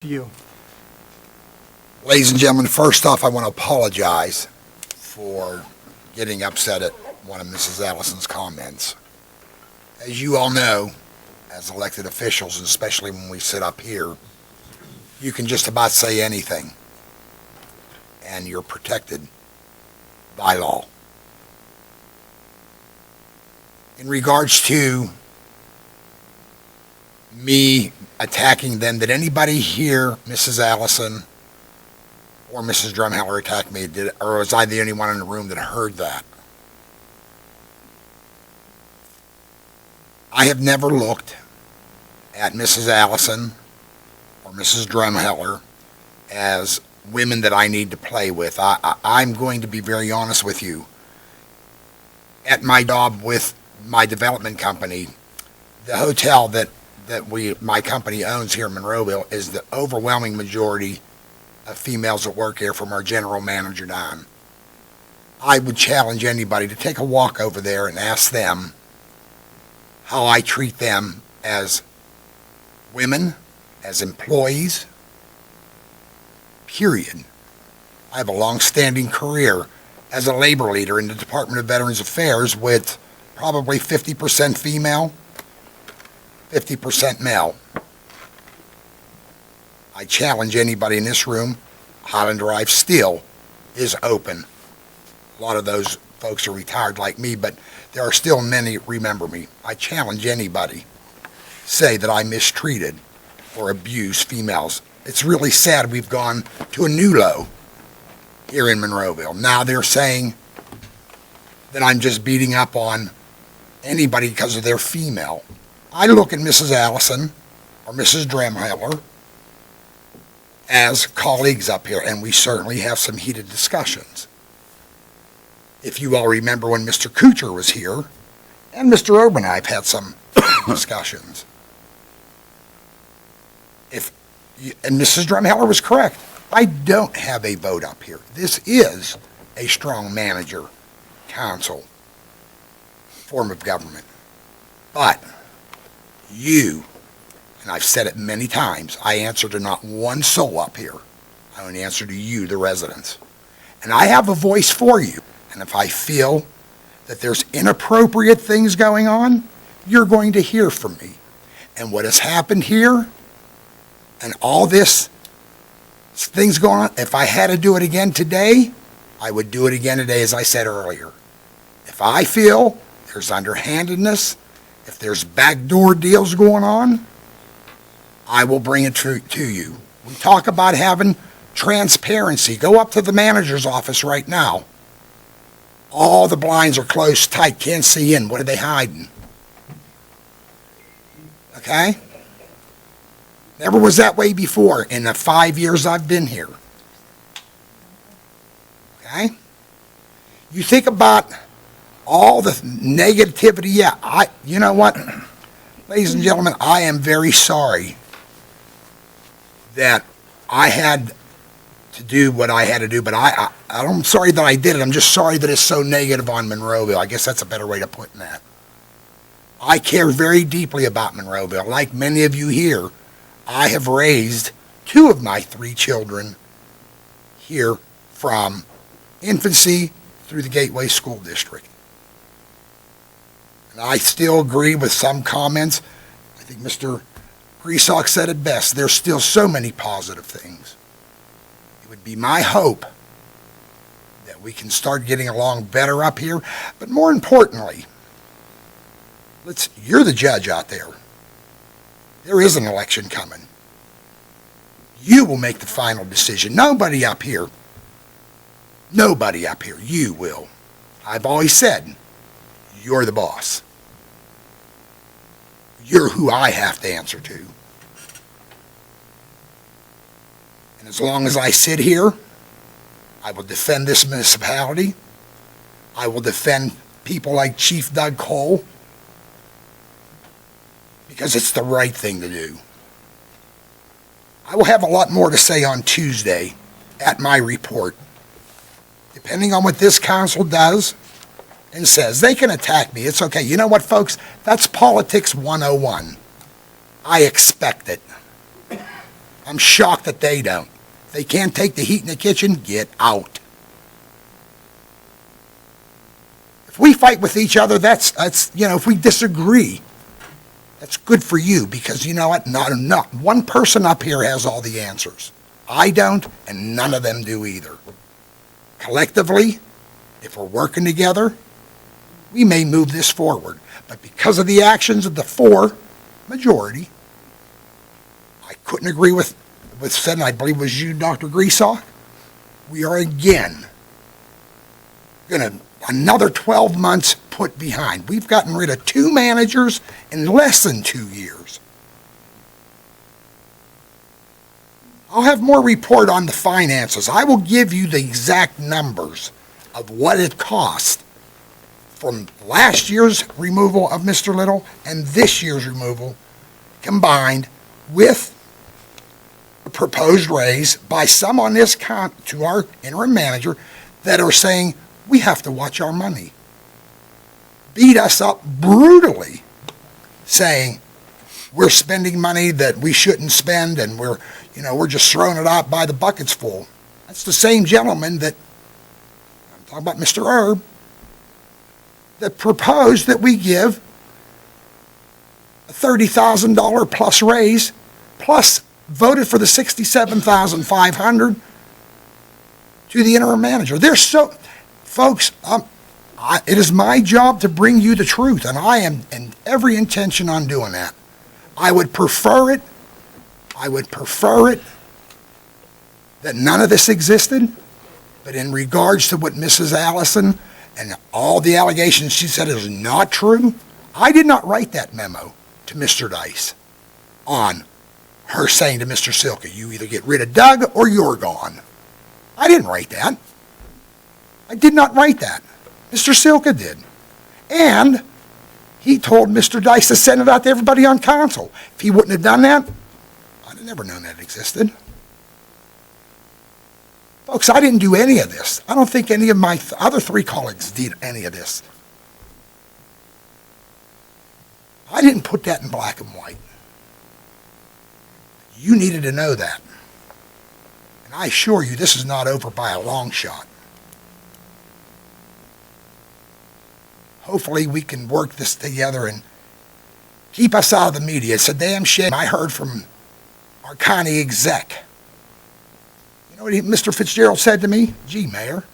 to you. Ladies and gentlemen, first off, I want to apologize for getting upset at one of Mrs. Allison's comments. As you all know, as elected officials, especially when we sit up here, you can just about say anything, and you're protected by law. In regards to me attacking them, did anybody hear Mrs. Allison or Mrs. Drumheller attack me, or was I the only one in the room that heard that? I have never looked at Mrs. Allison or Mrs. Drumheller as women that I need to play with. I'm going to be very honest with you. At my job with my development company, the hotel that my company owns here in Monroeville is the overwhelming majority of females that work here, from our general manager down. I would challenge anybody to take a walk over there and ask them how I treat them as women, as employees, period. I have a long-standing career as a labor leader in the Department of Veterans Affairs with probably 50% female, 50% male. I challenge anybody in this room. Highland Drive still is open. A lot of those folks are retired like me, but there are still many that remember me. I challenge anybody say that I mistreated or abused females. It's really sad we've gone to a new low here in Monroeville. Now they're saying that I'm just beating up on anybody because of their female. I look at Mrs. Allison or Mrs. Drumheller as colleagues up here, and we certainly have some heated discussions. If you all remember when Mr. Kuchar was here, and Mr. Ober and I have had some discussions. And Mrs. Drumheller was correct. I don't have a vote up here. This is a strong manager council form of government. But you, and I've said it many times, I answer to not one soul up here. I only answer to you, the residents. And I have a voice for you. And if I feel that there's inappropriate things going on, you're going to hear from me. And what has happened here, and all this things going on, if I had to do it again today, I would do it again today, as I said earlier. If I feel there's underhandedness, if there's backdoor deals going on, I will bring it to you. We talk about having transparency. Go up to the manager's office right now. All the blinds are closed tight, can't see in. What are they hiding? Okay? Never was that way before in the 5 years I've been here. Okay? You think about all the negativity. Yeah, you know what? Ladies and gentlemen, I am very sorry that I had to do what I had to do, but I'm sorry that I did it. I'm just sorry that it's so negative on Monroeville. I guess that's a better way of putting that. I care very deeply about Monroeville. Like many of you here, I have raised 2 of my 3 children here from infancy through the Gateway School District. And I still agree with some comments. I think Mr. Griesok said it best. There's still so many positive things. It would be my hope that we can start getting along better up here. But more importantly, you're the judge out there. There is an election coming. You will make the final decision. Nobody up here, you will. I've always said, you're the boss. You're who I have to answer to. And as long as I sit here, I will defend this municipality. I will defend people like Chief Doug Cole, because it's the right thing to do. I will have a lot more to say on Tuesday at my report. Depending on what this council does and says, they can attack me. It's okay. You know what, folks? That's politics 101. I expect it. I'm shocked that they don't. If they can't take the heat in the kitchen, get out. If we fight with each other, that's if we disagree, that's good for you, because you know what? Not one person up here has all the answers. I don't, and none of them do either. Collectively, if we're working together, we may move this forward. But because of the actions of the 4 majority, I couldn't agree with said, and I believe it was you, Dr. Greasaw. We are again going to, another 12 months put behind. We've gotten rid of 2 managers in less than 2 years. I'll have more report on the finances. I will give you the exact numbers of what it cost from last year's removal of Mr. Little and this year's removal combined, with the proposed raise by some on this to our interim manager that are saying we have to watch our money. Beat us up brutally, saying we're spending money that we shouldn't spend, and we're just throwing it out by the buckets full. That's the same gentleman that, I'm talking about Mr. Erb, that proposed that we give a $30,000 plus raise, plus voted for the $67,500 to the interim manager. Folks, it is my job to bring you the truth, and I am in every intention on doing that. I would prefer it that none of this existed, but in regards to what Mrs. Allison and all the allegations she said is not true, I did not write that memo to Mr. Dice on her saying to Mr. Silka, you either get rid of Doug or you're gone. I didn't write that. I did not write that. Mr. Silka did. And he told Mr. Dice to send it out to everybody on council. If he wouldn't have done that, I'd have never known that existed. Folks, I didn't do any of this. I don't think any of my other 3 colleagues did any of this. I didn't put that in black and white. You needed to know that. And I assure you, this is not over by a long shot. Hopefully we can work this together and keep us out of the media. It's a damn shame. I heard from our county exec. You know what Mr. Fitzgerald said to me? Gee, Mayor.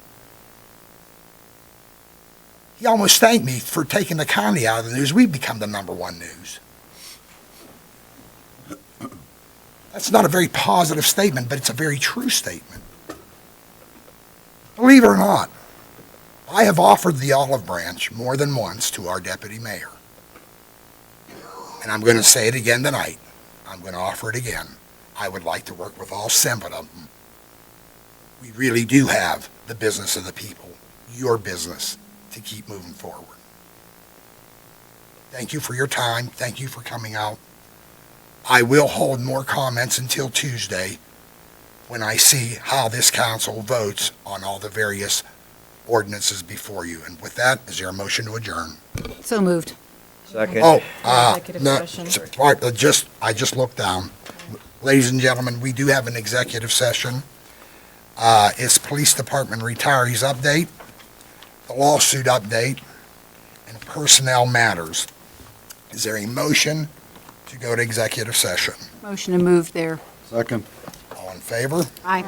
He almost thanked me for taking the county out of the news. We've become the #1 news. That's not a very positive statement, but it's a very true statement. Believe it or not, I have offered the olive branch more than once to our deputy mayor. And I'm going to say it again tonight. I'm going to offer it again. I would like to work with all 7 of them. We really do have the business of the people, your business, to keep moving forward. Thank you for your time. Thank you for coming out. I will hold more comments until Tuesday when I see how this council votes on all the various ordinances before you. And with that, is there a motion to adjourn? So moved. Second. Executive No, session. I just looked down. Ladies and gentlemen, we do have an executive session. It's Police Department retirees update, the lawsuit update, and personnel matters. Is there a motion to go to executive session? Motion to move there. Second. All in favor? Aye.